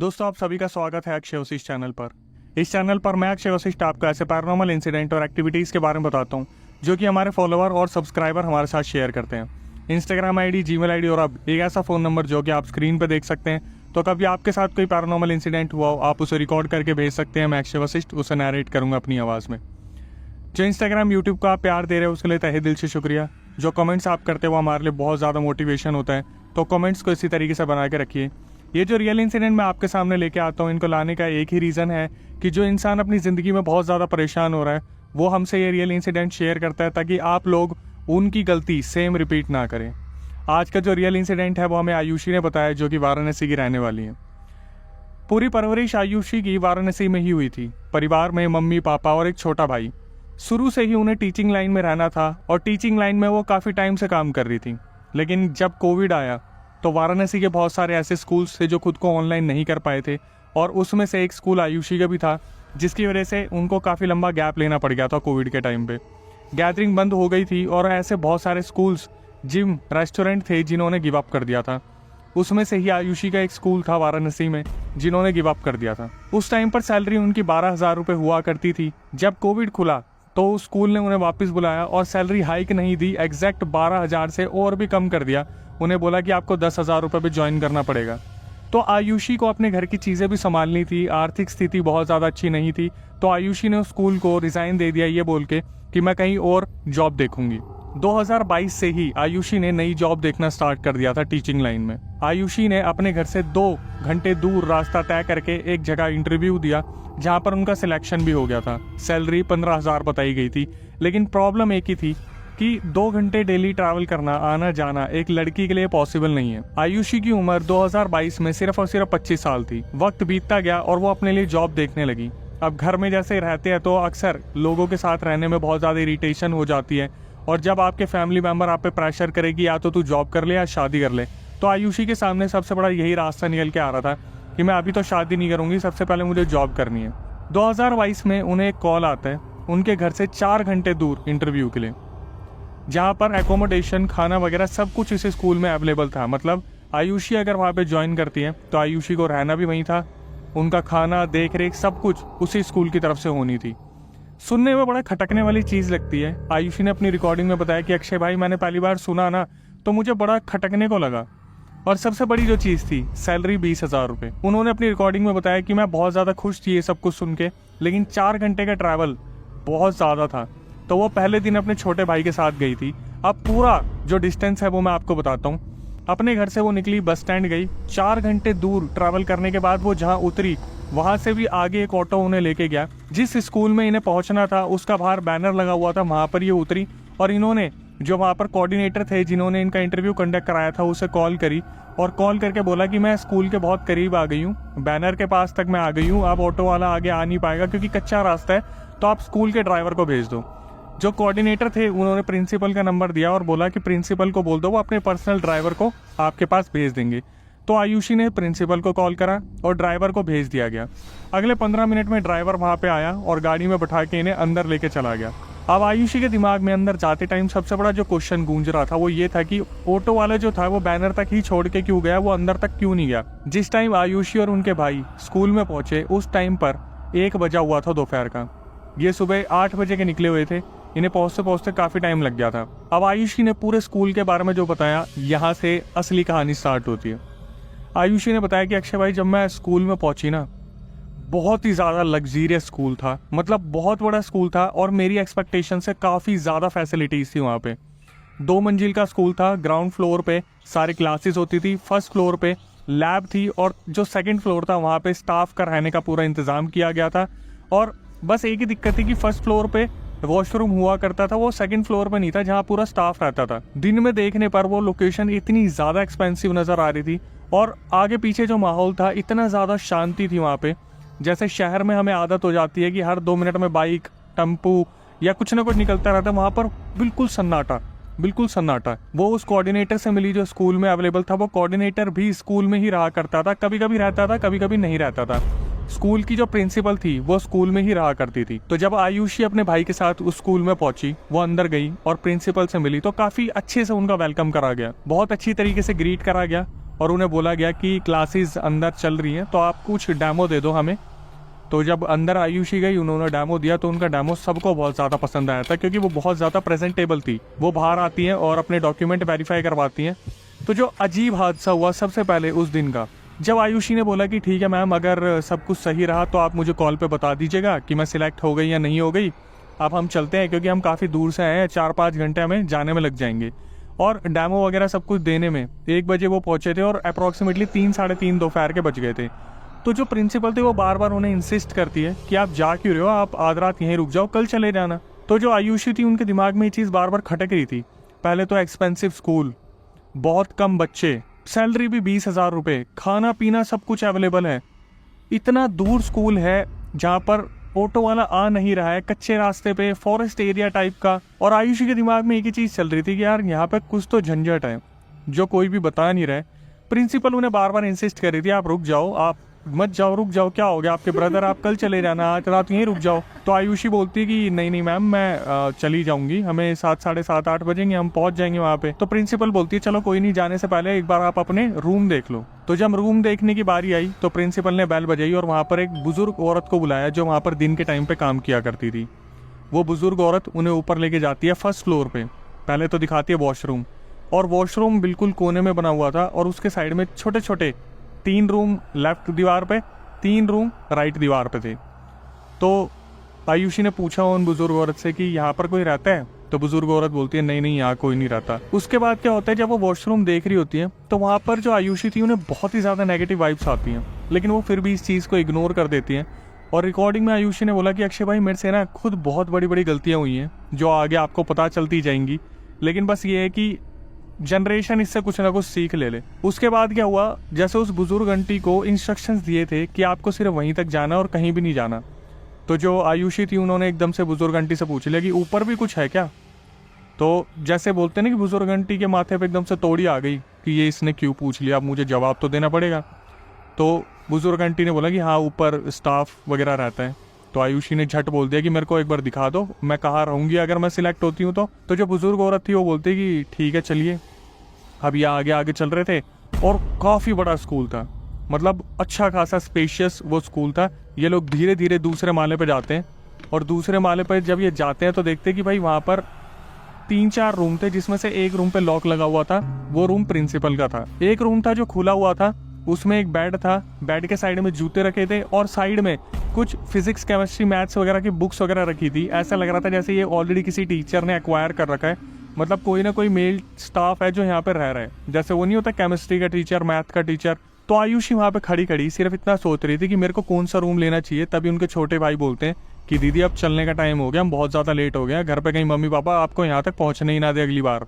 दोस्तों, आप सभी का स्वागत है अक्षय वशिष्ठ चैनल पर। इस चैनल पर मैं अक्षय वशिष्ठ आपको ऐसे पैरानॉर्मल इंसिडेंट और एक्टिविटीज़ के बारे में बताता हूँ जो कि हमारे फॉलोअर और सब्सक्राइबर हमारे साथ शेयर करते हैं। इंस्टाग्राम आईडी, जीमेल आईडी और अब एक ऐसा फ़ोन नंबर जो कि आप स्क्रीन पर देख सकते हैं। तो कभी आपके साथ कोई पैरानॉर्मल इंसिडेंट हुआ हो, आप उसे रिकॉर्ड करके भेज सकते हैं। मैं अक्षय वशिष्ठ उसे नरेट करूँगा अपनी आवाज़ में। जो इंस्टाग्राम, यूट्यूब को आप प्यार दे रहे हो उसके लिए तहे दिल से शुक्रिया। जो कमेंट्स आप करते हो वो हमारे लिए बहुत ज़्यादा मोटिवेशन होता है, तो कमेंट्स को इसी तरीके से बना के रखिए। ये जो रियल इंसिडेंट मैं आपके सामने लेके आता हूँ, इनको लाने का एक ही रीज़न है कि जो इंसान अपनी ज़िंदगी में बहुत ज़्यादा परेशान हो रहा है वो हमसे ये रियल इंसिडेंट शेयर करता है ताकि आप लोग उनकी गलती सेम रिपीट ना करें। आज का जो रियल इंसिडेंट है वो हमें आयुषी ने बताया, जो कि वाराणसी की रहने वाली है। पूरी परवरिश आयुषी की वाराणसी में ही हुई थी। परिवार में मम्मी, पापा और एक छोटा भाई। शुरू से ही उन्हें टीचिंग लाइन में रहना था और टीचिंग लाइन में वो काफ़ी टाइम से काम कर रही थी। लेकिन जब कोविड आया तो वाराणसी के बहुत सारे ऐसे स्कूल्स थे जो खुद को ऑनलाइन नहीं कर पाए थे, और उसमें से एक स्कूल आयुषी का भी था, जिसकी वजह से उनको काफ़ी लंबा गैप लेना पड़ गया था। कोविड के टाइम पे गैदरिंग बंद हो गई थी और ऐसे बहुत सारे स्कूल्स, जिम, रेस्टोरेंट थे जिन्होंने गिव अप कर दिया था। उसमें से ही आयुषी का एक स्कूल था वाराणसी में जिन्होंने गिव अप कर दिया था। उस टाइम पर सैलरी उनकी 12,000 रुपये हुआ करती थी। जब कोविड खुला तो स्कूल ने उन्हें वापस बुलाया और सैलरी हाइक नहीं दी, एग्जैक्ट 12,000 से और भी कम कर दिया। उन्हें बोला कि आपको 10,000 रुपये पे ज्वाइन करना पड़ेगा। तो आयुषी को अपने घर की चीज़ें भी संभालनी थी, आर्थिक स्थिति बहुत ज़्यादा अच्छी नहीं थी। तो आयुषी ने उस स्कूल को रिज़ाइन दे दिया ये बोल के कि मैं कहीं और जॉब देखूंगी। 2022 से ही आयुषी ने नई जॉब देखना स्टार्ट कर दिया था टीचिंग लाइन में। आयुषी ने अपने घर से 2 घंटे दूर रास्ता तय करके एक जगह इंटरव्यू दिया जहां पर उनका सिलेक्शन भी हो गया था। सैलरी 15,000 बताई गई थी, लेकिन प्रॉब्लम एक ही थी कि 2 घंटे डेली ट्रैवल करना, आना जाना एक लड़की के लिए पॉसिबल नहीं है। आयुषी की उम्र 2022 में सिर्फ और सिर्फ 25 साल थी। वक्त बीतता गया और वो अपने लिए जॉब देखने लगी। अब घर में जैसे रहते हैं तो अक्सर लोगों के साथ रहने में बहुत ज़्यादा इरिटेशन हो जाती है, और जब आपके फैमिली मेंबर आप पे प्रेशर करेगी या तो तू जॉब कर ले या शादी कर ले, तो आयुषी के सामने सबसे बड़ा यही रास्ता निकल के आ रहा था कि मैं अभी तो शादी नहीं करूंगी, सबसे पहले मुझे जॉब करनी है। 2022 में उन्हें एक कॉल आता है उनके घर से 4 घंटे दूर इंटरव्यू के लिए, जहाँ पर एकोमोडेशन, खाना वगैरह सब कुछ इस स्कूल में अवेलेबल था। मतलब आयुषी अगर वहाँ पे ज्वाइन करती है तो आयुषी को रहना भी वहीं था, उनका खाना, देख रेख सब कुछ उसी स्कूल की तरफ से होनी थी। सुनने में बड़ा खटकने वाली चीज़ लगती है। आयुषी ने अपनी रिकॉर्डिंग में बताया कि अक्षय भाई, मैंने पहली बार सुना ना तो मुझे बड़ा खटकने को लगा, और सबसे बड़ी जो चीज़ थी सैलरी 20,000 रुपये। उन्होंने अपनी रिकॉर्डिंग में बताया कि मैं बहुत ज़्यादा खुश थी ये सब कुछ सुन के, लेकिन 4 घंटे का ट्रैवल बहुत ज़्यादा था। तो वो पहले दिन अपने छोटे भाई के साथ गई थी। अब पूरा जो डिस्टेंस है वो मैं आपको बताता हूँ। अपने घर से वो निकली, बस स्टैंड गई, 4 घंटे दूर ट्रैवल करने के बाद वो जहाँ उतरी वहाँ से भी आगे एक ऑटो उन्हें लेके गया। जिस स्कूल में इन्हें पहुँचना था उसका बाहर बैनर लगा हुआ था, वहाँ पर ये उतरी, और इन्होंने जो वहाँ पर कोऑर्डिनेटर थे जिन्होंने इनका इंटरव्यू कंडक्ट कराया था उसे कॉल करी, और कॉल करके बोला कि मैं स्कूल के बहुत करीब आ गई हूँ, बैनर के पास तक मैं आ गई हूँ, अब ऑटो वाला आगे आ नहीं पाएगा क्योंकि कच्चा रास्ता है, तो आप स्कूल के ड्राइवर को भेज दो। जो कोऑर्डिनेटर थे उन्होंने प्रिंसिपल का नंबर दिया और बोला कि प्रिंसिपल को बोल दो वो अपने पर्सनल ड्राइवर को आपके पास भेज देंगे। तो आयुषी ने प्रिंसिपल को कॉल करा और ड्राइवर को भेज दिया गया। अगले 15 मिनट में ड्राइवर वहाँ पे आया और गाड़ी में बैठा के इन्हें अंदर लेके चला गया। अब आयुषी के दिमाग में अंदर जाते टाइम सबसे बड़ा जो क्वेश्चन गूंज रहा था वो ये था कि ऑटो वाला जो था वो बैनर तक ही छोड़ के क्यों गया, वो अंदर तक क्यों नहीं गया। जिस टाइम आयुषी और उनके भाई स्कूल में पहुंचे उस टाइम पर 1 बजा हुआ था दोपहर का। ये सुबह 8 बजे के निकले हुए थे, इन्हें पहुंचते पहुंचते काफ़ी टाइम लग गया था। अब आयुषी ने पूरे स्कूल के बारे में जो बताया, यहाँ से असली कहानी स्टार्ट होती है। आयुषी ने बताया कि अक्षय भाई, जब मैं स्कूल में पहुंची ना, बहुत ही ज़्यादा लग्जीरियस स्कूल था, मतलब बहुत बड़ा स्कूल था और मेरी एक्सपेक्टेशन से काफ़ी ज़्यादा फैसिलिटीज़ थी वहाँ पे। 2 मंजिल का स्कूल था, ग्राउंड फ्लोर पे सारी क्लासेस होती थी, फर्स्ट फ्लोर पे लैब थी, और जो सेकंड फ्लोर था वहाँ पे स्टाफ का रहने का पूरा इंतज़ाम किया गया था। और बस एक ही दिक्कत थी कि फर्स्ट फ्लोर पे वॉशरूम हुआ करता था, वो सेकंड फ्लोर पे नहीं था जहाँ पूरा स्टाफ रहता था। दिन में देखने पर वो लोकेशन इतनी ज़्यादा एक्सपेंसिव नज़र आ रही थी, और आगे पीछे जो माहौल था इतना ज़्यादा शांति थी वहाँ पे। जैसे शहर में हमें आदत हो जाती है कि हर 2 मिनट में बाइक, टेम्पू या कुछ ना कुछ निकलता रहता है, वहाँ पर बिल्कुल सन्नाटा, बिल्कुल सन्नाटा। वो उस कोऑर्डिनेटर से मिली जो स्कूल में अवेलेबल था। वो कोऑर्डिनेटर भी स्कूल में ही रहा करता था, कभी कभी रहता था, कभी कभी नहीं रहता था। स्कूल की जो प्रिंसिपल थी वो स्कूल में ही रहा करती थी। तो जब आयुषी अपने भाई के साथ उस स्कूल में पहुंची, वो अंदर गई और प्रिंसिपल से मिली तो काफी अच्छे से उनका वेलकम करा गया, बहुत अच्छी तरीके से ग्रीट करा गया। और उन्हें बोला गया कि क्लासेस अंदर चल रही हैं तो आप कुछ डेमो दे दो हमें। तो जब अंदर आयुषी गई, उन्होंने डेमो दिया तो उनका डेमो सबको बहुत ज़्यादा पसंद आया था, क्योंकि वो बहुत ज़्यादा प्रेजेंटेबल थी। वो बाहर आती हैं और अपने डॉक्यूमेंट वेरीफाई करवाती हैं। तो जो अजीब हादसा हुआ सबसे पहले उस दिन का, जब आयुषी ने बोला कि ठीक है मैम, अगर सब कुछ सही रहा तो आप मुझे कॉल पे बता दीजिएगा कि मैं सिलेक्ट हो गई या नहीं हो गई। अब हम चलते हैं, क्योंकि हम काफ़ी दूर से आए हैं, 4-5 घंटे हमें जाने में लग जाएंगे। और डेमो वगैरह सब कुछ देने में 1 बजे वो पहुंचे थे और अप्रॉक्सीमेटली 3-3:30 दोपहर के बज गए थे। तो जो प्रिंसिपल थी वो बार बार उन्हें इंसिस्ट करती है कि आप जा क्यों रहे हो, आप आध रात यहीं रुक जाओ, कल चले जाना। तो जो आयुषी थी उनके दिमाग में ये चीज़ बार बार खटक रही थी। पहले तो एक्सपेंसिव स्कूल, बहुत कम बच्चे, सैलरी भी 20,000 रुपये, खाना पीना सब कुछ अवेलेबल है। इतना दूर स्कूल है जहाँ पर ऑटो वाला आ नहीं रहा है, कच्चे रास्ते पे, फॉरेस्ट एरिया टाइप का। और आयुषी के दिमाग में एक ही चीज़ चल रही थी कि यार यहाँ पे कुछ तो झंझट है जो कोई भी बता नहीं रहा है। प्रिंसिपल उन्हें बार बार इंसिस्ट कर रही थी, आप रुक जाओ, आप मत जाओ, रुक जाओ, क्या हो गया आपके ब्रदर, आप कल चले जाना, आज रात यहीं रुक जाओ। तो आयुषी बोलती है कि नहीं नहीं मैम, मैं चली जाऊंगी, हमें 7, 7:30, 8 बजेंगे, हम पहुंच जाएंगे वहाँ पे। तो प्रिंसिपल बोलती है चलो कोई नहीं, जाने से पहले एक बार आप अपने रूम देख लो। तो जब रूम देखने की बारी आई तो प्रिंसिपल ने बेल बजाई और वहाँ पर एक बुजुर्ग औरत को बुलाया जो वहाँ पर दिन के टाइम पे काम किया करती थी। वो बुजुर्ग औरत उन्हें ऊपर लेके जाती है फर्स्ट फ्लोर पे। पहले तो दिखाती है वॉशरूम, और वॉशरूम बिल्कुल कोने में बना हुआ था और उसके साइड में छोटे छोटे 3 रूम लेफ्ट दीवार पे, 3 रूम राइट दीवार पे थे। तो आयुषी ने पूछा उन बुजुर्ग औरत से कि यहाँ पर कोई रहता है? तो बुजुर्ग औरत बोलती है नहीं नहीं, यहाँ कोई नहीं रहता। उसके बाद क्या होता है, जब वो वॉशरूम देख रही होती है तो वहाँ पर जो आयुषी थी उन्हें बहुत ही ज़्यादा नेगेटिव वाइब्स आती हैं, लेकिन वो फिर भी इस चीज़ को इग्नोर कर देती हैं। और रिकॉर्डिंग में आयुषी ने बोला कि अक्षय भाई, मेरे से ना खुद बहुत बड़ी बड़ी गलतियाँ हुई हैं जो आगे आपको पता चलती जाएंगी, लेकिन बस ये है कि जनरेशन इससे कुछ ना कुछ सीख ले। उसके बाद क्या हुआ, जैसे उस बुजुर्ग आंटी को इंस्ट्रक्शंस दिए थे कि आपको सिर्फ वहीं तक जाना और कहीं भी नहीं जाना। तो जो आयुषी थी उन्होंने एकदम से बुजुर्ग आंटी से पूछ लिया कि ऊपर भी कुछ है क्या। तो जैसे बोलते ना कि बुजुर्ग आंटी के माथे पे एकदम से तोड़ी आ गई कि ये इसने क्यों पूछ लिया, अब मुझे जवाब तो देना पड़ेगा। तो बुजुर्ग आंटी ने बोला कि हाँ, ऊपर स्टाफ वगैरह रहता है। तो आयुषी ने झट बोल दिया कि मेरे को एक बार दिखा दो, मैं कहाँ रहूँगी अगर मैं सिलेक्ट होती हूँ तो जो बुजुर्ग औरत थी वो बोलती कि ठीक है चलिए। अब ये आगे आगे चल रहे थे और काफ़ी बड़ा स्कूल था, मतलब अच्छा खासा स्पेशियस वो स्कूल था। ये लोग धीरे धीरे दूसरे माले पे जाते हैं और दूसरे माले पे जब ये जाते हैं तो देखते हैं कि भाई वहाँ पर 3-4 रूम थे, जिसमें से एक रूम पे लॉक लगा हुआ था, वो रूम प्रिंसिपल का था। एक रूम था जो खुला हुआ था, उसमें एक बेड था, बेड के साइड में जूते रखे थे और साइड में कुछ फिजिक्स, केमिस्ट्री, मैथ्स वगैरह की बुक्स वगैरह रखी थी। ऐसा लग रहा था जैसे ये ऑलरेडी किसी टीचर ने एक्वायर कर रखा है, मतलब कोई ना कोई मेल स्टाफ है जो यहाँ पर रह रहा है। जैसे वो नहीं होता केमिस्ट्री का टीचर, मैथ का टीचर। तो आयुषी वहाँ पे खड़ी खड़ी सिर्फ इतना सोच रही थी कि मेरे को कौन सा रूम लेना चाहिए। तभी उनके छोटे भाई बोलते हैं कि दीदी अब चलने का टाइम हो गया, हम बहुत ज़्यादा लेट हो गया, घर पे कहीं मम्मी पापा आपको यहाँ तक पहुँचने ही ना दे अगली बार।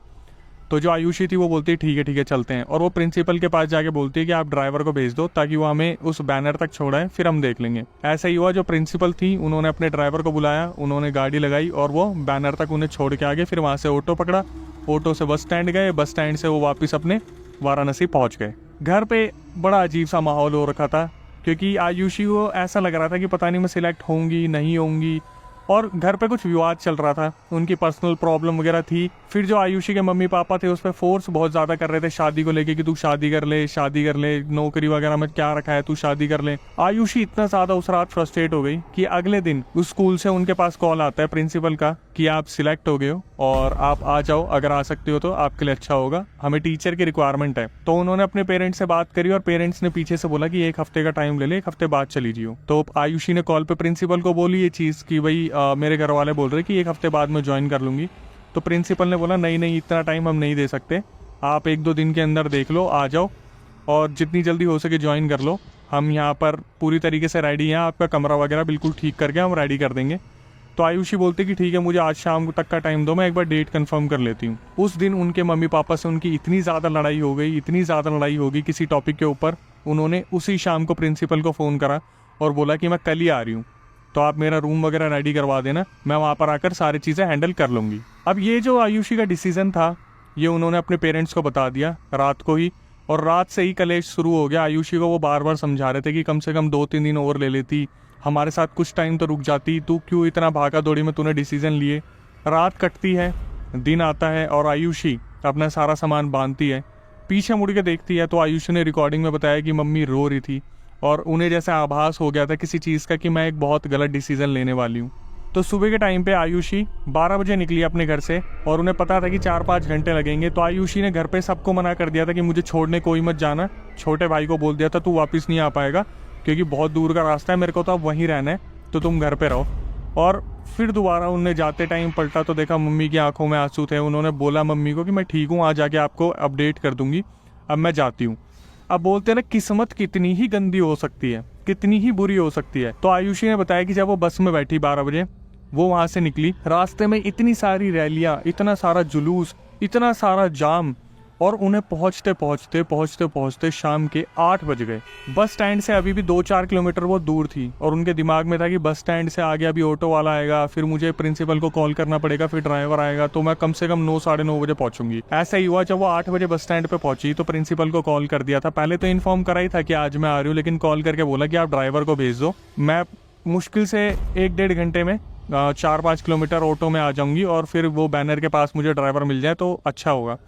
तो जो आयुषी थी वो बोलती है ठीक है चलते हैं। और वो प्रिंसिपल के पास जाके बोलती है कि आप ड्राइवर को भेज दो ताकि वो हमें उस बैनर तक छोड़ाए, फिर हम देख लेंगे। ऐसा ही हुआ, जो प्रिंसिपल थी उन्होंने अपने ड्राइवर को बुलाया, उन्होंने गाड़ी लगाई और वो बैनर तक उन्हें छोड़ के आगे, फिर वहाँ से ऑटो पकड़ा, ऑटो से बस स्टैंड गए, बस स्टैंड से वो वापस अपने वाराणसी पहुँच गए। घर पे बड़ा अजीब सा माहौल हो रखा था, क्योंकि आयुषी को ऐसा लग रहा था कि पता नहीं मैं सिलेक्ट होंगी नहीं होंगी, और घर पे कुछ विवाद चल रहा था, उनकी पर्सनल प्रॉब्लम वगैरह थी। फिर जो आयुषी के मम्मी पापा थे उस पर फोर्स बहुत ज़्यादा कर रहे थे शादी को लेके कि तू शादी कर ले, नौकरी वगैरह में क्या रखा है, तू शादी कर ले। आयुषी इतना ज़्यादा उस रात फ्रस्ट्रेट हो गई कि अगले दिन उस स्कूल से उनके पास कॉल आता है प्रिंसिपल का कि आप सिलेक्ट हो गए हो और आप आ जाओ, अगर आ सकते हो तो आपके लिए अच्छा होगा, हमें टीचर की रिक्वायरमेंट है। तो उन्होंने अपने पेरेंट्स से बात करी और पेरेंट्स ने पीछे से बोला कि 1 हफ्ते का टाइम ले ले, 1 हफ्ते बाद चली जियो। तो आयुषी ने कॉल पे प्रिंसिपल को बोली ये चीज़ कि भाई मेरे घर वाले बोल रहे कि 1 हफ्ते बाद मैं ज्वाइन कर लूँगी। तो प्रिंसिपल ने बोला नहीं इतना टाइम हम नहीं दे सकते, आप 1-2 दिन के अंदर देख लो, आ जाओ और जितनी जल्दी हो सके ज्वाइन कर लो, हम यहाँ पर पूरी तरीके से रेडी हैं, आपका कमरा वगैरह बिल्कुल ठीक करके हम रेडी कर देंगे। तो आयुषी बोलती कि ठीक है, मुझे आज शाम तक का टाइम दो, मैं एक बार डेट कंफर्म कर लेती हूँ। उस दिन उनके मम्मी पापा से उनकी इतनी ज़्यादा लड़ाई हो गई किसी टॉपिक के ऊपर, उन्होंने उसी शाम को प्रिंसिपल को फ़ोन करा और बोला कि मैं कल ही आ रही हूँ, तो आप मेरा रूम वगैरह रेडी करवा देना, मैं वहाँ पर आकर सारी चीज़ें हैंडल कर लूँगी। अब ये जो आयुषी का डिसीज़न था ये उन्होंने अपने पेरेंट्स को बता दिया रात को ही, और रात से ही कलेश शुरू हो गया। आयुषी को वो बार बार समझा रहे थे कि कम से कम 2-3 दिन और ले लेती, हमारे साथ कुछ टाइम तो रुक जाती, तू क्यों इतना भागा दौड़ी में तूने डिसीज़न लिए। रात कटती है, दिन आता है और आयुषी अपना सारा सामान बांधती है, पीछे मुड़ के देखती है तो आयुषी ने रिकॉर्डिंग में बताया कि मम्मी रो रही थी और उन्हें जैसे आभास हो गया था किसी चीज़ का कि मैं एक बहुत गलत डिसीजन लेने वाली हूँ। तो सुबह के टाइम पे आयुषी 12 बजे निकली अपने घर से और उन्हें पता था कि 4-5 घंटे लगेंगे। तो आयुषी ने घर पे सबको मना कर दिया था कि मुझे छोड़ने कोई मत जाना। छोटे भाई को बोल दिया था तू वापस नहीं आ पाएगा क्योंकि बहुत दूर का रास्ता है, मेरे को तो अब वहीं रहना है, तो तुम घर पे रहो। और फिर दोबारा उनने जाते टाइम पलटा तो देखा मम्मी की आंखों में आंसू थे। उन्होंने बोला मम्मी को कि मैं ठीक हूँ, आज जाके आपको अपडेट कर दूंगी, अब मैं जाती हूँ। अब बोलते हैं ना किस्मत कितनी ही गंदी हो सकती है, कितनी ही बुरी हो सकती है। तो आयुषी ने बताया कि जब वो बस में बैठी 12 बजे, वो वहां से निकली, रास्ते में इतनी सारी रैलियां, इतना सारा जुलूस, इतना सारा जाम, और उन्हें पहुंचते पहुंचते शाम के 8 बज गए। बस स्टैंड से अभी भी 2-4 किलोमीटर वो दूर थी और उनके दिमाग में था कि बस स्टैंड से आगे अभी ऑटो वाला आएगा, फिर मुझे प्रिंसिपल को कॉल करना पड़ेगा, फिर ड्राइवर आएगा, तो मैं कम से कम 9-9:30 बजे पहुंचूंगी। ऐसा ही हुआ। जब वो 8 बजे बस स्टैंड पे पहुंची तो प्रिंसिपल को कॉल कर दिया था। पहले तो इन्फॉर्म करा ही था कि आज मैं आ रही हूँ, लेकिन कॉल करके बोला कि आप ड्राइवर को भेज दो, मैं मुश्किल से 1-1.5 घंटे में 4-5 किलोमीटर ऑटो में आ जाऊंगी और फिर वो बैनर के पास मुझे ड्राइवर मिल जाए तो अच्छा होगा।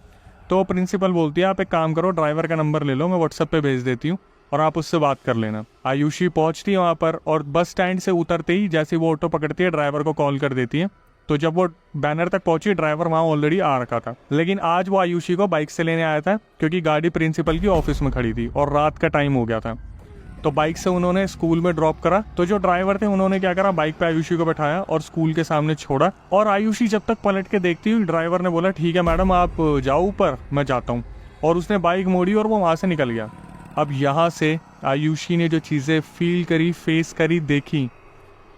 तो प्रिंसिपल बोलती है आप एक काम करो, ड्राइवर का नंबर ले लो, मैं व्हाट्सएप पे भेज देती हूँ और आप उससे बात कर लेना। आयुषी पहुंचती है वहाँ पर और बस स्टैंड से उतरते ही जैसे वो ऑटो पकड़ती है ड्राइवर को कॉल कर देती है। तो जब वो बैनर तक पहुंची ड्राइवर वहाँ ऑलरेडी आ रखा था। लेकिन आज वो आयुषी को बाइक से लेने आया था क्योंकि गाड़ी प्रिंसिपल की ऑफिस में खड़ी थी और रात का टाइम हो गया था। तो बाइक से उन्होंने स्कूल में ड्रॉप करा। तो जो ड्राइवर थे उन्होंने क्या करा, बाइक पे आयुषी को बैठाया और स्कूल के सामने छोड़ा। और आयुषी जब तक पलट के देखती हुई, ड्राइवर ने बोला ठीक है मैडम आप जाओ ऊपर, मैं जाता हूँ। और उसने बाइक मोड़ी और वो वहाँ से निकल गया। अब यहाँ से आयुषी ने जो चीज़ें फील करी, फेस करी, देखी,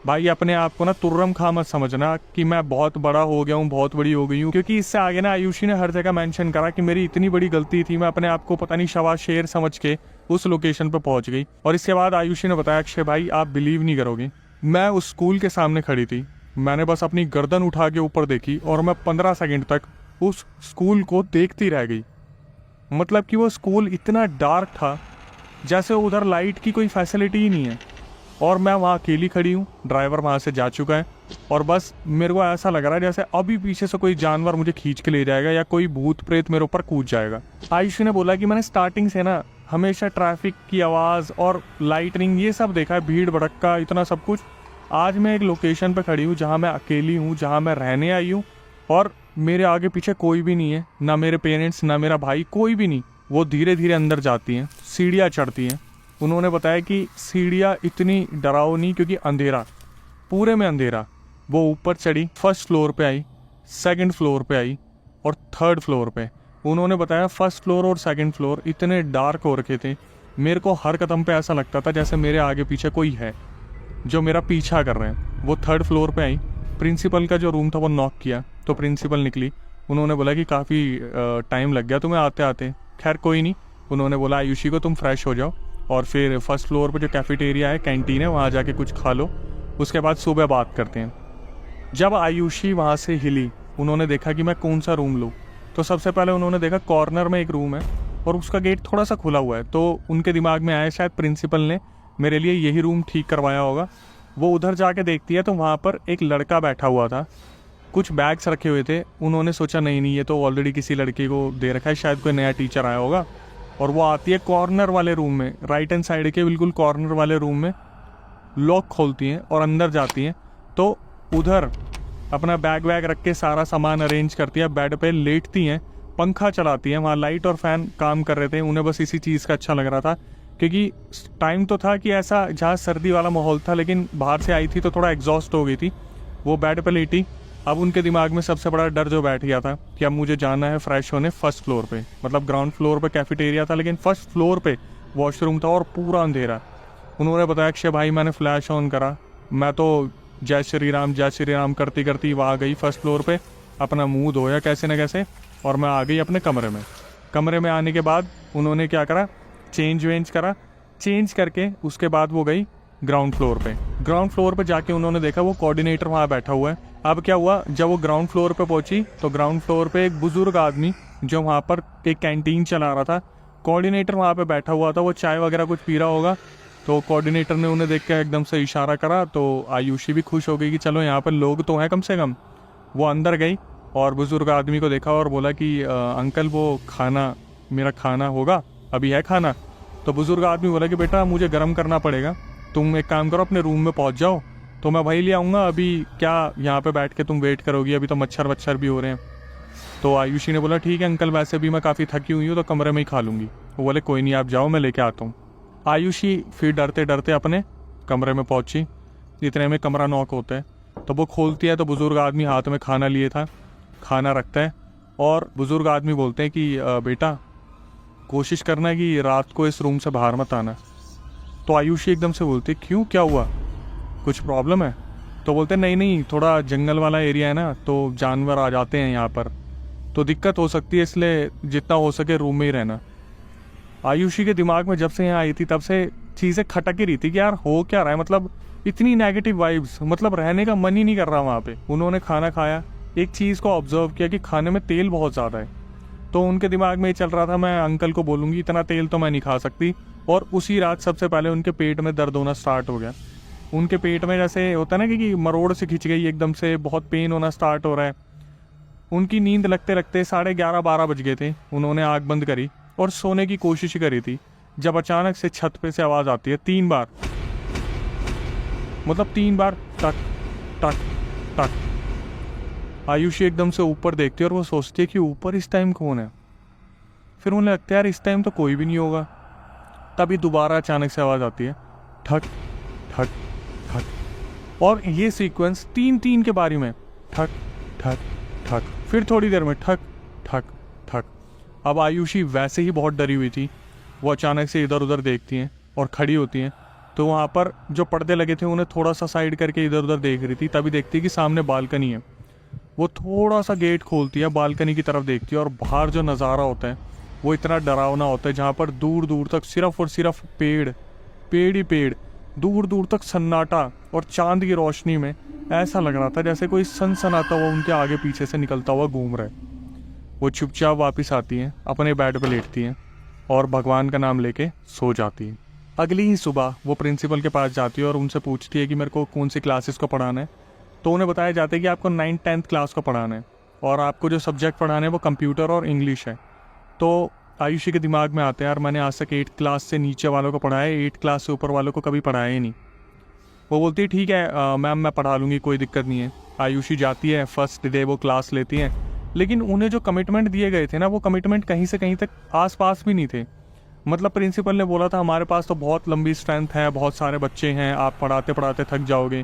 भाई अपने आप को ना तुर्रम खा मत समझना कि मैं बहुत बड़ा हो गया हूँ, बहुत बड़ी हो गई हूँ, क्योंकि इससे आगे ना आयुषी ने हर जगह मेंशन करा कि मेरी इतनी बड़ी गलती थी, मैं अपने आप को पता नहीं शवा शेर समझ के उस लोकेशन पर पहुंच गई। और इसके बाद आयुषी ने बताया अक्षय भाई आप बिलीव नहीं करोगे, मैं उस स्कूल के सामने खड़ी थी, मैंने बस अपनी गर्दन उठा के ऊपर देखी और मैं 15 सेकेंड तक उस स्कूल को देखती रह गई। मतलब कि वो स्कूल इतना डार्क था जैसे उधर लाइट की कोई फैसिलिटी ही नहीं है और मैं वहाँ अकेली खड़ी हूँ, ड्राइवर वहाँ से जा चुका है और बस मेरे को ऐसा लग रहा है जैसे अभी पीछे से कोई जानवर मुझे खींच के ले जाएगा या कोई भूत प्रेत मेरे ऊपर कूद जाएगा। आयुषी ने बोला कि मैंने स्टार्टिंग से ना हमेशा ट्रैफिक की आवाज़ और लाइटनिंग ये सब देखा है, भीड़ भड़क्का इतना सब कुछ। आज मैं एक लोकेशन पर खड़ी हूँ जहाँ मैं अकेली हूँ, जहाँ मैं रहने आई हूँ और मेरे आगे पीछे कोई भी नहीं है, ना मेरे पेरेंट्स ना मेरा भाई, कोई भी नहीं। वो धीरे धीरे अंदर जाती हैं, सीढ़ियाँ चढ़ती हैं। उन्होंने बताया कि सीढ़ियाँ इतनी डरावनी क्योंकि अंधेरा, पूरे में अंधेरा। वो ऊपर चढ़ी, फर्स्ट फ्लोर पे आई, सेकंड फ्लोर पे आई और थर्ड फ्लोर पे। उन्होंने बताया फर्स्ट फ्लोर और सेकंड फ्लोर इतने डार्क हो रखे थे, मेरे को हर कदम पे ऐसा लगता था जैसे मेरे आगे पीछे कोई है जो मेरा पीछा कर रहे हैं। वो थर्ड फ्लोर पे आई, प्रिंसिपल का जो रूम था वो नॉक किया तो प्रिंसिपल निकली। उन्होंने बोला कि काफ़ी टाइम लग गया तुम्हें आते आते, खैर कोई नहीं। उन्होंने बोला आयुषी को तुम फ्रेश हो जाओ और फिर फर्स्ट फ्लोर पे जो कैफेटेरिया है, कैंटीन है, वहाँ जाके कुछ खा लो, उसके बाद सुबह बात करते हैं। जब आयुषी वहाँ से हिली, उन्होंने देखा कि मैं कौन सा रूम लूँ। तो सबसे पहले उन्होंने देखा कॉर्नर में एक रूम है और उसका गेट थोड़ा सा खुला हुआ है। तो उनके दिमाग में आया शायद प्रिंसिपल ने मेरे लिए यही रूम ठीक करवाया होगा। वो उधर जाके देखती है तो वहाँ पर एक लड़का बैठा हुआ था, कुछ बैग्स रखे हुए थे। उन्होंने सोचा नहीं ये तो ऑलरेडी किसी लड़के को दे रखा है, शायद कोई नया टीचर आया होगा। और वो आती है कॉर्नर वाले रूम में, राइट हैंड साइड के बिल्कुल कॉर्नर वाले रूम में, लॉक खोलती हैं और अंदर जाती हैं। तो उधर अपना बैग वैग रख के सारा सामान अरेंज करती है, बेड पे लेटती हैं, पंखा चलाती हैं। वहाँ लाइट और फैन काम कर रहे थे, उन्हें बस इसी चीज़ का अच्छा लग रहा था क्योंकि टाइम तो था कि ऐसा जहाँ सर्दी वाला माहौल था, लेकिन बाहर से आई थी तो थोड़ा एग्जॉस्ट हो गई थी। वो बेड पे लेटी। अब उनके दिमाग में सबसे बड़ा डर जो बैठ गया था कि अब मुझे जाना है फ्रेश होने फर्स्ट फ्लोर पे। मतलब ग्राउंड फ्लोर पे कैफेटेरिया था लेकिन फर्स्ट फ्लोर पे वॉशरूम था और पूरा अंधेरा। उन्होंने बताया अक्षय भाई मैंने फ्लैश ऑन करा, मैं तो जय श्री राम करती करती वहाँ गई फर्स्ट फ्लोर पे, अपना मुंह धोया कैसे न कैसे और मैं आ गई अपने कमरे में। कमरे में आने के बाद उन्होंने क्या करा, चेंज करके उसके बाद वो गई ग्राउंड फ्लोर पे। ग्राउंड फ्लोर पे जाके उन्होंने देखा वो कोऑर्डिनेटर वहाँ बैठा हुआ है। अब क्या हुआ, जब वो ग्राउंड फ्लोर पे पहुंची तो ग्राउंड फ्लोर पे एक बुजुर्ग आदमी जो वहाँ पर एक कैंटीन चला रहा था, कोऑर्डिनेटर वहाँ पे बैठा हुआ था, वो चाय वगैरह कुछ पी रहा होगा। तो कोऑर्डिनेटर ने उन्हें देख के एकदम से इशारा करा तो आयुषी भी खुश हो गई कि चलो यहाँ पर लोग तो हैं कम से कम। वो अंदर गई और बुजुर्ग आदमी को देखा और बोला कि अंकल वो खाना मेरा खाना होगा, अभी है खाना? तो बुजुर्ग आदमी बोला कि बेटा मुझे गर्म करना पड़ेगा, तुम एक काम करो अपने रूम में पहुंच जाओ, तो मैं वही ले आऊँगा, अभी क्या यहाँ पे बैठ के तुम वेट करोगी, अभी तो मच्छर वच्छर भी हो रहे हैं। तो आयुषी ने बोला ठीक है अंकल, वैसे भी मैं काफ़ी थकी हुई हूँ तो कमरे में ही खा लूँगी। वो बोले कोई नहीं, आप जाओ, मैं लेके आता हूँ। आयुषी फिर डरते डरते अपने कमरे में पहुंची। इतने में कमरा नॉक होता है, तो वो खोलती है तो बुजुर्ग आदमी हाथ में खाना लिए था, खाना रखता है और बुजुर्ग आदमी बोलते हैं कि बेटा कोशिश करना है कि रात को इस रूम से बाहर मत आना। तो आयुषी एकदम से बोलती है क्यों, क्या हुआ, कुछ प्रॉब्लम है? तो बोलते हैं नहीं नहीं, थोड़ा जंगल वाला एरिया है ना, तो जानवर आ जाते हैं यहाँ पर, तो दिक्कत हो सकती है, इसलिए जितना हो सके रूम में ही रहना। आयुषी के दिमाग में जब से यहाँ आई थी तब से चीज़ें खटक ही रही थी कि यार हो क्या रहा है, मतलब इतनी नेगेटिव वाइब्स, मतलब रहने का मन ही नहीं कर रहा वहाँ पे। उन्होंने खाना खाया, एक चीज़ को ऑब्जर्व किया कि खाने में तेल बहुत ज़्यादा है, तो उनके दिमाग में ये चल रहा था मैं अंकल को बोलूँगी इतना तेल तो मैं नहीं खा सकती। और उसी रात सबसे पहले उनके पेट में दर्द होना स्टार्ट हो गया। उनके पेट में जैसे होता है ना कि मरोड़ से खिंच गई, एकदम से बहुत पेन होना स्टार्ट हो रहा है। उनकी नींद लगते लगते 11:30-12 बज गए थे। उन्होंने आँख बंद करी और सोने की कोशिश करी थी, जब अचानक से छत पे से आवाज़ आती है 3 बार, मतलब 3 बार टक टक टक। आयुषी एकदम से ऊपर देखती है और वो सोचती है कि ऊपर इस टाइम कौन है। फिर उन्हें लगता है यार इस टाइम तो कोई भी नहीं होगा। तभी दोबारा अचानक से आवाज़ आती है ठक ठक ठक, और ये सीक्वेंस 3-3 के बारी में ठक ठक ठक, फिर थोड़ी देर में ठक ठक ठक। अब आयुषी वैसे ही बहुत डरी हुई थी, वो अचानक से इधर उधर देखती हैं और खड़ी होती हैं, तो वहाँ पर जो पर्दे लगे थे उन्हें थोड़ा सा साइड करके इधर उधर देख रही थी। तभी देखती है कि सामने बालकनी है। वो थोड़ा सा गेट खोलती है, बालकनी की तरफ देखती है और बाहर जो नज़ारा होता है वो इतना डरावना होता है, जहाँ पर दूर दूर तक सिर्फ और सिर्फ पेड़ पेड़ ही पेड़, दूर दूर तक सन्नाटा, और चांद की रोशनी में ऐसा लग रहा था जैसे कोई सनसनाता हुआ उनके आगे पीछे से निकलता हुआ घूम रहा है। वो चुपचाप वापस आती हैं, अपने बेड पर लेटती हैं और भगवान का नाम लेके सो जाती हैं। अगली ही सुबह वो प्रिंसिपल के पास जाती है और उनसे पूछती है कि मेरे को कौन सी क्लासेस को पढ़ाना है। तो उन्हें बताया जाता है कि आपको 9th-10th क्लास को पढ़ाना है और आपको जो सब्जेक्ट पढ़ाने हैं वो कंप्यूटर और इंग्लिश है। तो आयुषी के दिमाग में आता है यार मैंने आज तक 8th क्लास से नीचे वालों को पढ़ाया है, 8th क्लास से ऊपर वालों को कभी पढ़ाया ही नहीं। वो बोलती है ठीक है मैम मैं पढ़ा लूँगी, कोई दिक्कत नहीं है। आयुषी जाती है, फर्स्ट डे वो क्लास लेती हैं, लेकिन उन्हें जो कमिटमेंट दिए गए थे ना, वो कमिटमेंट कहीं से कहीं तक आस पास भी नहीं थे। मतलब प्रिंसिपल ने बोला था हमारे पास तो बहुत लंबी स्ट्रेंथ है, बहुत सारे बच्चे हैं, आप पढ़ाते पढ़ाते थक जाओगे,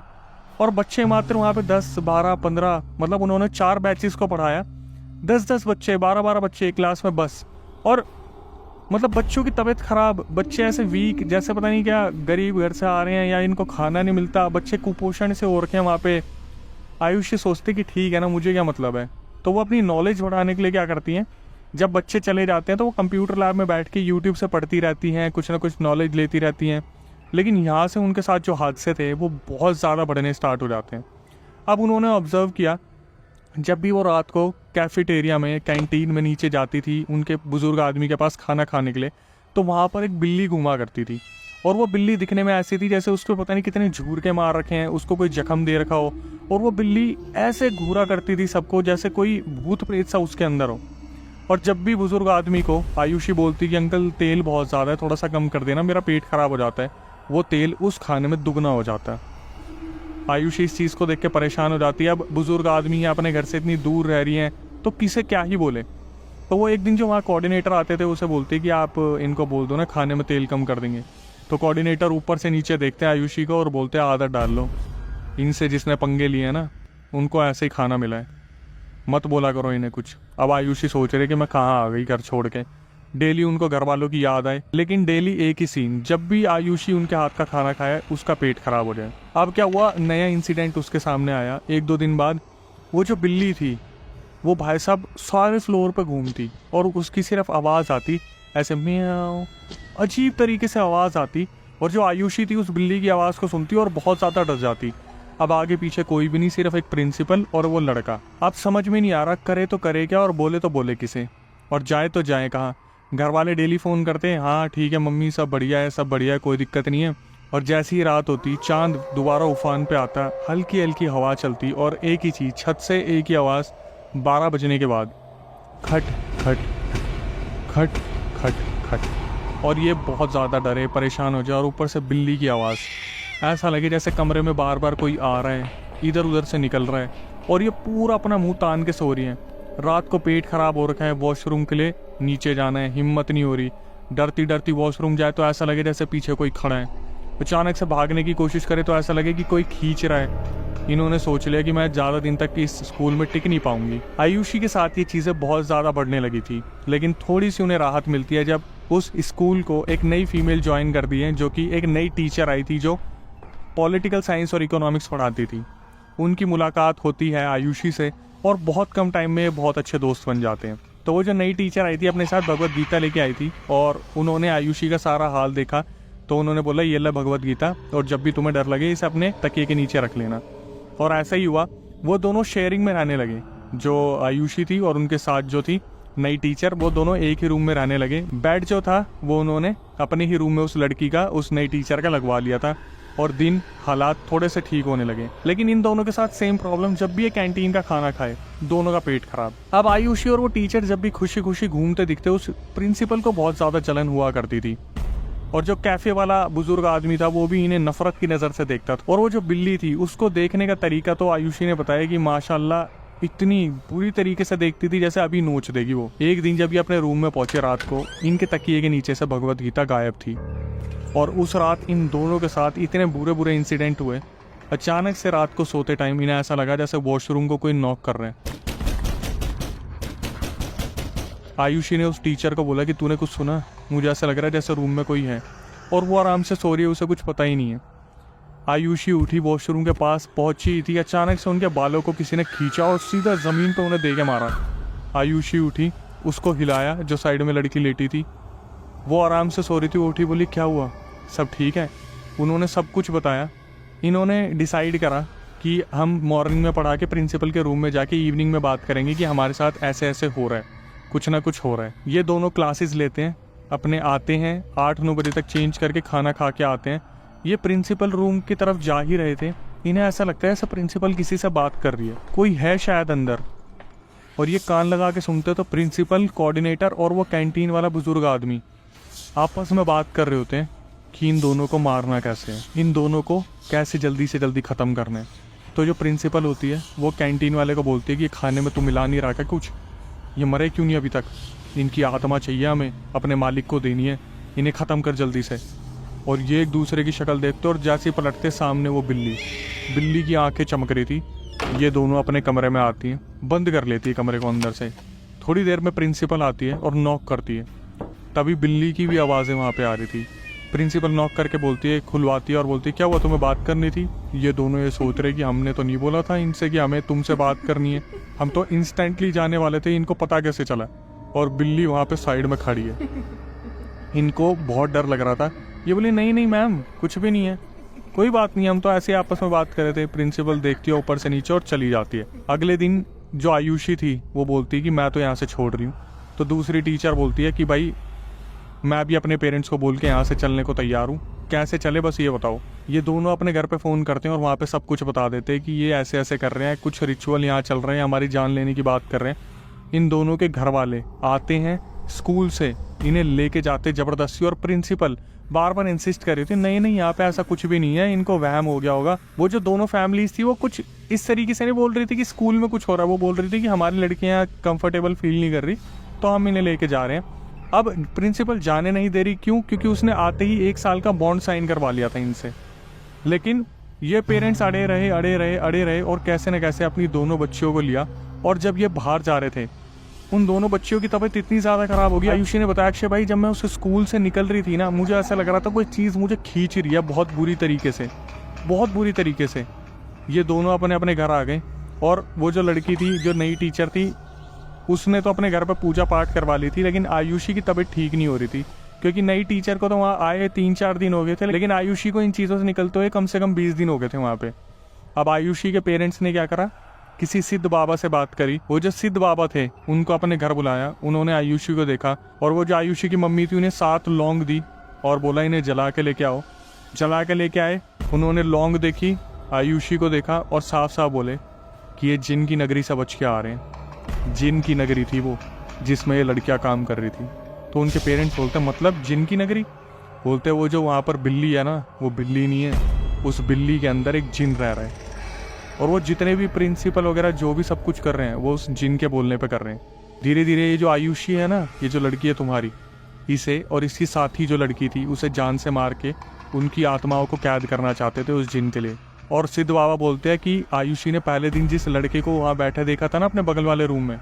और बच्चे मात्र वहाँ पे 10, 12, 15, मतलब उन्होंने 4 बैचेस को पढ़ाया, 10-10 बच्चे, 12-12 बच्चे एक क्लास में बस। और मतलब बच्चों की तबीयत ख़राब, बच्चे ऐसे वीक जैसे पता नहीं क्या गरीब घर से आ रहे हैं या इनको खाना नहीं मिलता, बच्चे कुपोषण से हो रखे हैं वहाँ पे। आयुषी सोचते कि ठीक है ना, मुझे क्या मतलब है। तो वो अपनी नॉलेज बढ़ाने के लिए क्या करती हैं, जब बच्चे चले जाते हैं तो वो कंप्यूटर लैब में बैठ के यूट्यूब से पढ़ती रहती हैं, कुछ ना कुछ नॉलेज लेती रहती हैं। लेकिन यहाँ से उनके साथ जो हादसे थे वो बहुत ज़्यादा बढ़ने स्टार्ट हो जाते हैं। अब उन्होंने ऑब्ज़र्व किया, जब भी वो रात को कैफेटेरिया में, कैंटीन में नीचे जाती थी उनके बुज़ुर्ग आदमी के पास खाना खाने के लिए, तो वहाँ पर एक बिल्ली घूमा करती थी। और वो बिल्ली दिखने में ऐसी थी जैसे उसको पता नहीं कितने झूर के मार रखे हैं, उसको कोई जख्म दे रखा हो, और वो बिल्ली ऐसे घूरा करती थी सबको जैसे कोई भूत प्रेत सा उसके अंदर हो। और जब भी बुज़ुर्ग आदमी को आयुषी बोलती कि अंकल तेल बहुत ज़्यादा है, थोड़ा सा कम कर देना, मेरा पेट ख़राब हो जाता है, वो तेल उस खाने में दुगना हो जाता है। आयुषी इस चीज़ को देख के परेशान हो जाती है। अब बुज़ुर्ग आदमी है, अपने घर से इतनी दूर रह रही हैं, तो किसे क्या ही बोले। तो वो एक दिन जो वहाँ कोऑर्डिनेटर आते थे उसे बोलते कि आप इनको बोल दो ना खाने में तेल कम कर देंगे। तो कोऑर्डिनेटर ऊपर से नीचे देखते हैं आयुषी को और बोलते हैं आदत डाल लो, इनसे जिसने पंगे लिए हैं ना उनको ऐसे ही खाना मिला है, मत बोला करो इन्हें कुछ। अब आयुषी सोच रहे कि मैं कहाँ आ गई घर छोड़ के। डेली उनको घर वालों की याद आए, लेकिन डेली एक ही सीन, जब भी आयुषी उनके हाथ का खाना खाए उसका पेट खराब हो जाए। अब क्या हुआ, नया इंसिडेंट उसके सामने आया। 1-2 दिन बाद वो जो बिल्ली थी वो भाई साहब सारे फ्लोर पे घूमती और उसकी सिर्फ आवाज़ आती ऐसे म्याऊं, अजीब तरीके से आवाज़ आती, और जो आयुषी थी उस बिल्ली की आवाज़ को सुनती और बहुत ज़्यादा डर जाती। अब आगे पीछे कोई भी नहीं, सिर्फ एक प्रिंसिपल और वो लड़का। अब समझ में नहीं आ रहा करे तो करे क्या और बोले तो बोले किसे, और जाए तो जाए कहाँ। घर वाले डेली फ़ोन करते हैं, हाँ ठीक है मम्मी सब बढ़िया है, सब बढ़िया है, कोई दिक्कत नहीं है। और जैसी ही रात होती, चांद दोबारा उफान पे आता, हल्की हल्की हवा चलती और एक ही चीज़, छत से एक ही आवाज़ 12 बजने के बाद, खट खट खट खट खट। और ये बहुत ज़्यादा डरे, परेशान हो जाए, और ऊपर से बिल्ली की आवाज़। ऐसा लगे जैसे कमरे में बार बार कोई आ रहा है, इधर उधर से निकल रहा है, और ये पूरा अपना मुंह तान के सो रही है। रात को पेट खराब हो रखा है, वॉशरूम के लिए नीचे जाना है, हिम्मत नहीं हो रही। डरती डरती वॉशरूम जाए तो ऐसा लगे जैसे पीछे कोई खड़ा है। अचानक से भागने की कोशिश करे तो ऐसा लगे कि कोई खींच रहा है। इन्होंने सोच लिया कि मैं ज़्यादा दिन तक इस स्कूल में टिक नहीं पाऊंगी। आयुषी के साथ ये चीज़ें बहुत ज़्यादा बढ़ने लगी थी, लेकिन थोड़ी सी उन्हें राहत मिलती है जब उस स्कूल को एक नई फीमेल ज्वाइन कर दी है, जो कि एक नई टीचर आई थी जो पॉलिटिकल साइंस और इकोनॉमिक्स पढ़ाती थी। उनकी मुलाकात होती है आयुषी से, और बहुत कम टाइम में बहुत अच्छे दोस्त बन जाते हैं। तो वो जो नई टीचर आई थी अपने साथ भगवत गीता लेके आई थी, और उन्होंने आयुषी का सारा हाल देखा तो उन्होंने बोला ये ले भगवत गीता, और जब भी तुम्हें डर लगे इसे अपने तकिए के नीचे रख लेना। और ऐसा ही हुआ, वो दोनों शेयरिंग में रहने लगे। जो आयुषी थी और उनके साथ जो थी नई टीचर, वो दोनों एक ही रूम में रहने लगे। बेड जो था वो उन्होंने अपने ही रूम में उस लड़की का, उस नई टीचर का लगवा लिया था, और दिन हालात थोड़े से ठीक होने लगे। लेकिन इन दोनों के साथ सेम प्रॉब्लम, जब भी ये कैंटीन का खाना खाए दोनों का पेट खराब। अब आयुषी और वो टीचर जब भी खुशी खुशी घूमते दिखते, उस प्रिंसिपल को बहुत ज़्यादा जलन हुआ करती थी। और जो कैफे वाला बुजुर्ग आदमी था वो भी इन्हें नफरत की नज़र से देखता था। और वो जो बिल्ली थी उसको देखने का तरीका तो आयुषी ने बताया कि माशाल्लाह इतनी बुरी तरीके से देखती थी जैसे अभी नोच देगी वो। एक दिन जब ये अपने रूम में पहुंचे रात को, इनके तकिए के नीचे से भगवत गीता गायब थी। और उस रात इन दोनों के साथ इतने बुरे बुरे इंसिडेंट हुए। अचानक से रात को सोते टाइम इन्हें ऐसा लगा जैसे वॉशरूम को कोई नॉक कर रहे हैं। आयुषी ने उस टीचर को बोला कि तूने कुछ सुना? मुझे ऐसा लग रहा है जैसे रूम में कोई है। और वो आराम से सो रही है, उसे कुछ पता ही नहीं है। आयुषी उठी, वॉशरूम के पास पहुंची थी, अचानक से उनके बालों को किसी ने खींचा और सीधा ज़मीन पर उन्हें दे के मारा। आयुषी उठी, उसको हिलाया, जो साइड में लड़की लेटी थी वो आराम से सो रही थी। वो उठी, बोली क्या हुआ, सब ठीक है? उन्होंने सब कुछ बताया। इन्होंने डिसाइड करा कि हम मॉर्निंग में पढ़ा के प्रिंसिपल के रूम में जाके इवनिंग में बात करेंगे कि हमारे साथ ऐसे ऐसे हो रहा है, कुछ ना कुछ हो रहा है। ये दोनों क्लासेस लेते हैं, अपने आते हैं 8-9 बजे तक चेंज करके खाना खा के आते हैं। ये प्रिंसिपल रूम की तरफ जा ही रहे थे, इन्हें ऐसा लगता है ऐसा प्रिंसिपल किसी से बात कर रही है, कोई है शायद अंदर। और ये कान लगा के सुनते तो प्रिंसिपल, कोऑर्डिनेटर और वो कैंटीन वाला बुजुर्ग आदमी आपस में बात कर रहे होते हैं कि इन दोनों को मारना कैसे है, इन दोनों को कैसे जल्दी से जल्दी ख़त्म करना है। तो जो प्रिंसिपल होती है वो कैंटीन वाले को बोलती है कि खाने में तो मिला नहीं रहा क्या कुछ, ये मरे क्यों नहीं अभी तक, इनकी आत्मा चाहिए हमें, अपने मालिक को देनी है, इन्हें ख़त्म कर जल्दी से। और ये एक दूसरे की शक्ल देखते और जैसे ही पलटते सामने वो बिल्ली की आंखें चमक रही थी। ये दोनों अपने कमरे में आती हैं, बंद कर लेती है कमरे को अंदर से। थोड़ी देर में प्रिंसिपल आती है और नॉक करती है। तभी बिल्ली की भी आवाज़ें वहाँ पे आ रही थी। प्रिंसिपल नॉक करके बोलती है, खुलवाती है और बोलती है क्या हुआ, तुम्हें बात करनी थी? ये दोनों ये सोच रहे कि हमने तो नहीं बोला था इनसे कि हमें तुमसे बात करनी है, हम तो इंस्टेंटली जाने वाले थे, इनको पता कैसे चला? और बिल्ली वहाँ पे साइड में खड़ी है। इनको बहुत डर लग रहा था। ये बोली नहीं नहीं मैम, कुछ भी नहीं है, कोई बात नहीं, हम तो ऐसे आपस में बात कर रहे थे। प्रिंसिपल देखती है ऊपर से नीचे और चली जाती है। अगले दिन जो आयुषी थी वो बोलती है कि मैं तो यहाँ से छोड़ रही हूँ। तो दूसरी टीचर बोलती है कि भाई मैं भी अपने पेरेंट्स को बोल के यहाँ से चलने को तैयार हूँ, कैसे चले बस ये बताओ। ये दोनों अपने घर पे फ़ोन करते हैं और वहाँ पे सब कुछ बता देते हैं कि ये ऐसे ऐसे कर रहे हैं, कुछ रिचुअल यहाँ चल रहे हैं, हमारी जान लेने की बात कर रहे हैं। इन दोनों के घर वाले आते हैं स्कूल से, इन्हें लेके जाते ज़बरदस्ती। और प्रिंसिपल बार बार इंसिस्ट कर रही थी नहीं नहीं यहाँ पे ऐसा कुछ भी नहीं है, इनको वहम हो गया होगा। वो जो दोनों फैमिलीज थी वो कुछ इस तरीके से नहीं बोल रही थी कि स्कूल में कुछ हो रहा है, वो बोल रही थी कि हमारी लड़कियाँ कंफर्टेबल फील नहीं कर रही तो हम इन्हें लेके जा रहे हैं। अब प्रिंसिपल जाने नहीं दे रही, क्यों? क्योंकि उसने आते ही 1 साल का बॉन्ड साइन करवा लिया था इनसे। लेकिन ये पेरेंट्स अड़े रहे और कैसे न कैसे अपनी दोनों बच्चियों को लिया। और जब ये बाहर जा रहे थे उन दोनों बच्चियों की तबीयत इतनी ज़्यादा ख़राब हो गई। आयुषी ने बताया अक्षय भाई जब मैं उस स्कूल से निकल रही थी ना, मुझे ऐसा लग रहा था कोई चीज़ मुझे खींच रही है बहुत बुरी तरीके से। ये दोनों अपने अपने घर आ गए। और वो जो लड़की थी, जो नई टीचर थी, उसने तो अपने घर पर पूजा पाठ करवा ली थी, लेकिन आयुषी की तबीयत ठीक नहीं हो रही थी। क्योंकि नई टीचर को तो वहाँ आए 3-4 दिन हो गए थे, लेकिन आयुषी को इन चीज़ों से निकलते हुए कम से कम 20 दिन हो गए थे वहाँ पे। अब आयुषी के पेरेंट्स ने क्या करा, किसी सिद्ध बाबा से बात करी। वो जो सिद्ध बाबा थे उनको अपने घर बुलाया। उन्होंने आयुषी को देखा और वो जो आयुषी की मम्मी थी उन्हें 7 लौंग दी और बोला इन्हें जला के लेके आओ। जला के लेके आए, उन्होंने लौंग देखी, आयुषी को देखा और साफ साफ बोले कि ये जिन की नगरी से बच के आ रहे हैं। जिन की नगरी थी वो जिसमें ये लड़कियां काम कर रही थी। तो उनके पेरेंट्स बोलते हैं मतलब जिन की नगरी? बोलते हैं वो जो वहाँ पर बिल्ली है ना, वो बिल्ली नहीं है, उस बिल्ली के अंदर एक जिन रह रहा है, और वो जितने भी प्रिंसिपल वगैरह जो भी सब कुछ कर रहे हैं वो उस जिन के बोलने पे कर रहे हैं। धीरे धीरे ये जो आयुषी है ना, ये जो लड़की है तुम्हारी, इसे और इसकी साथी जो लड़की थी उसे जान से मार के उनकी आत्माओं को कैद करना चाहते थे उस जिन के लिए। और सिद्ध बाबा बोलते हैं कि आयुषी ने पहले दिन जिस लड़के को वहाँ बैठे देखा था ना अपने बगल वाले रूम में,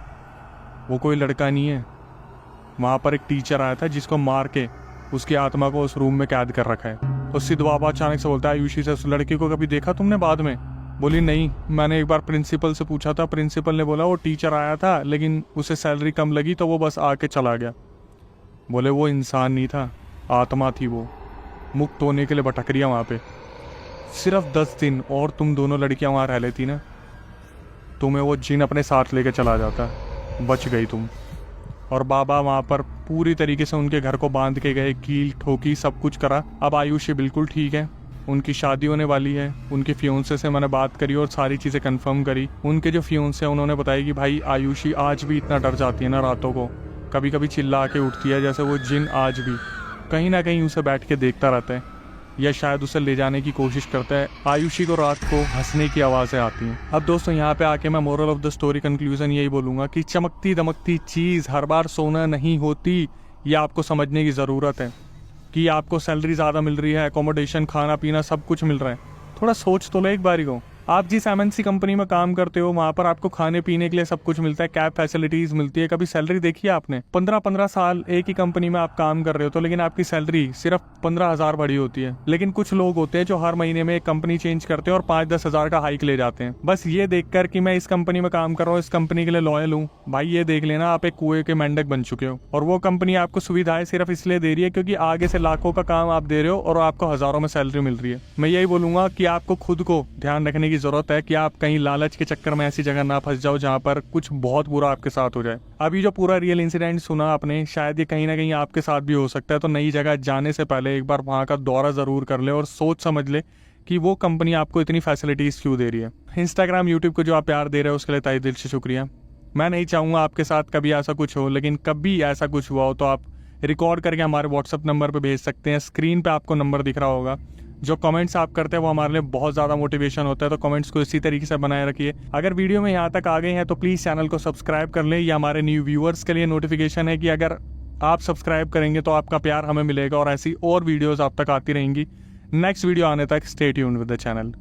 वो कोई लड़का नहीं है। वहाँ पर एक टीचर आया था जिसको मार के उसकी आत्मा को उस रूम में कैद कर रखा है। तो सिद्ध बाबा अचानक से बोलता है आयुषी से, उस लड़के को कभी देखा तुमने बाद में? बोली नहीं, मैंने एक बार प्रिंसिपल से पूछा था, प्रिंसिपल ने बोला वो टीचर आया था लेकिन उसे सैलरी कम लगी तो वो बस आके चला गया। बोले वो इंसान नहीं था, आत्मा थी, वो मुक्त होने के लिए भटक रही है वहाँ पे। सिर्फ 10 दिन और तुम दोनों लड़कियाँ वहाँ रह लेती ना, तुम्हें वो जिन अपने साथ लेके चला जाता, बच गई तुम। और बाबा वहाँ पर पूरी तरीके से उनके घर को बांध के गए, कील ठोकी, सब कुछ करा। अब आयुषी बिल्कुल ठीक है, उनकी शादी होने वाली है। उनके फियोंसे से मैंने बात करी और सारी चीज़ें कंफर्म करी। उनके जो फियोंसे हैं उन्होंने बताया कि भाई आयुषी आज भी इतना डर जाती है ना रातों को, कभी कभी चिल्ला के उठती है जैसे वो जिन आज भी कहीं ना कहीं उसे बैठ के देखता रहता है या शायद उसे ले जाने की कोशिश करता है। आयुषी को रात को हंसने की आवाज़ें आती हैं। अब दोस्तों यहाँ पे आके मैं moral of the story conclusion यही बोलूँगा कि चमकती दमकती चीज़ हर बार सोना नहीं होती। ये आपको समझने की ज़रूरत है कि आपको सैलरी ज़्यादा मिल रही है, एकोमोडेशन, खाना पीना सब कुछ मिल रहा है, थोड़ा सोच तो लो एक बारी को। आप जिस MNC कंपनी में काम करते हो वहाँ पर आपको खाने पीने के लिए सब कुछ मिलता है, कैब फैसिलिटीज़ मिलती है। कभी सैलरी देखी है आपने? 15-15 साल एक ही कंपनी में आप काम कर रहे हो तो लेकिन आपकी सैलरी सिर्फ 15,000 बढ़ी होती है। लेकिन कुछ लोग होते हैं जो हर महीने में एक कंपनी चेंज करते हैं और 5-10 हज़ार का हाइक ले जाते हैं, बस ये देखकर कि मैं इस कंपनी में काम कर रहा हूँ, इस कंपनी के लिए लॉयल हूँ। भाई ये देख लेना आप एक कुएं के मेंढक बन चुके हो, और वो कंपनी आपको सुविधाएं सिर्फ इसलिए दे रही है क्योंकि आगे से लाखों का काम आप दे रहे हो और आपको हज़ारों में सैलरी मिल रही है। मैं यही बोलूँगा कि आपको खुद को ध्यान रखने की ज़रूरत है कि आप कहीं लालच के चक्कर में ऐसी जगह ना फंस जाओ जहाँ पर कुछ बहुत बुरा आपके साथ हो जाए। अभी जो पूरा रियल इंसिडेंट सुना आपने, शायद ये कहीं ना कहीं आपके साथ भी हो सकता है। तो नई जगह जाने से पहले एक बार वहाँ का दौरा ज़रूर कर ले और सोच समझ ले कि वो कंपनी आपको इतनी फैसिलिटीज़ क्यों दे रही है। इंस्टाग्राम, यूट्यूब को जो आप प्यार दे रहे हो उसके लिए तहे दिल से शुक्रिया। मैं नहीं चाहूँगा आपके साथ कभी ऐसा कुछ हो, लेकिन कभी ऐसा कुछ हुआ हो तो आप रिकॉर्ड करके हमारे व्हाट्सअप नंबर पर भेज सकते हैं। स्क्रीन पर आपको नंबर दिख रहा होगा। जो कमेंट्स आप करते हैं वो हमारे लिए बहुत ज़्यादा मोटिवेशन होता है, तो कमेंट्स को इसी तरीके से बनाए रखिए। अगर वीडियो में यहाँ तक आ गए हैं तो प्लीज़ चैनल को सब्सक्राइब कर लें। ये हमारे न्यू व्यूअर्स के लिए नोटिफिकेशन है कि अगर आप सब्सक्राइब करेंगे तो आपका प्यार हमें मिलेगा और ऐसी और वीडियोज़ आप तक आती रहेंगी। नेक्स्ट वीडियो आने तक stay tuned with the channel.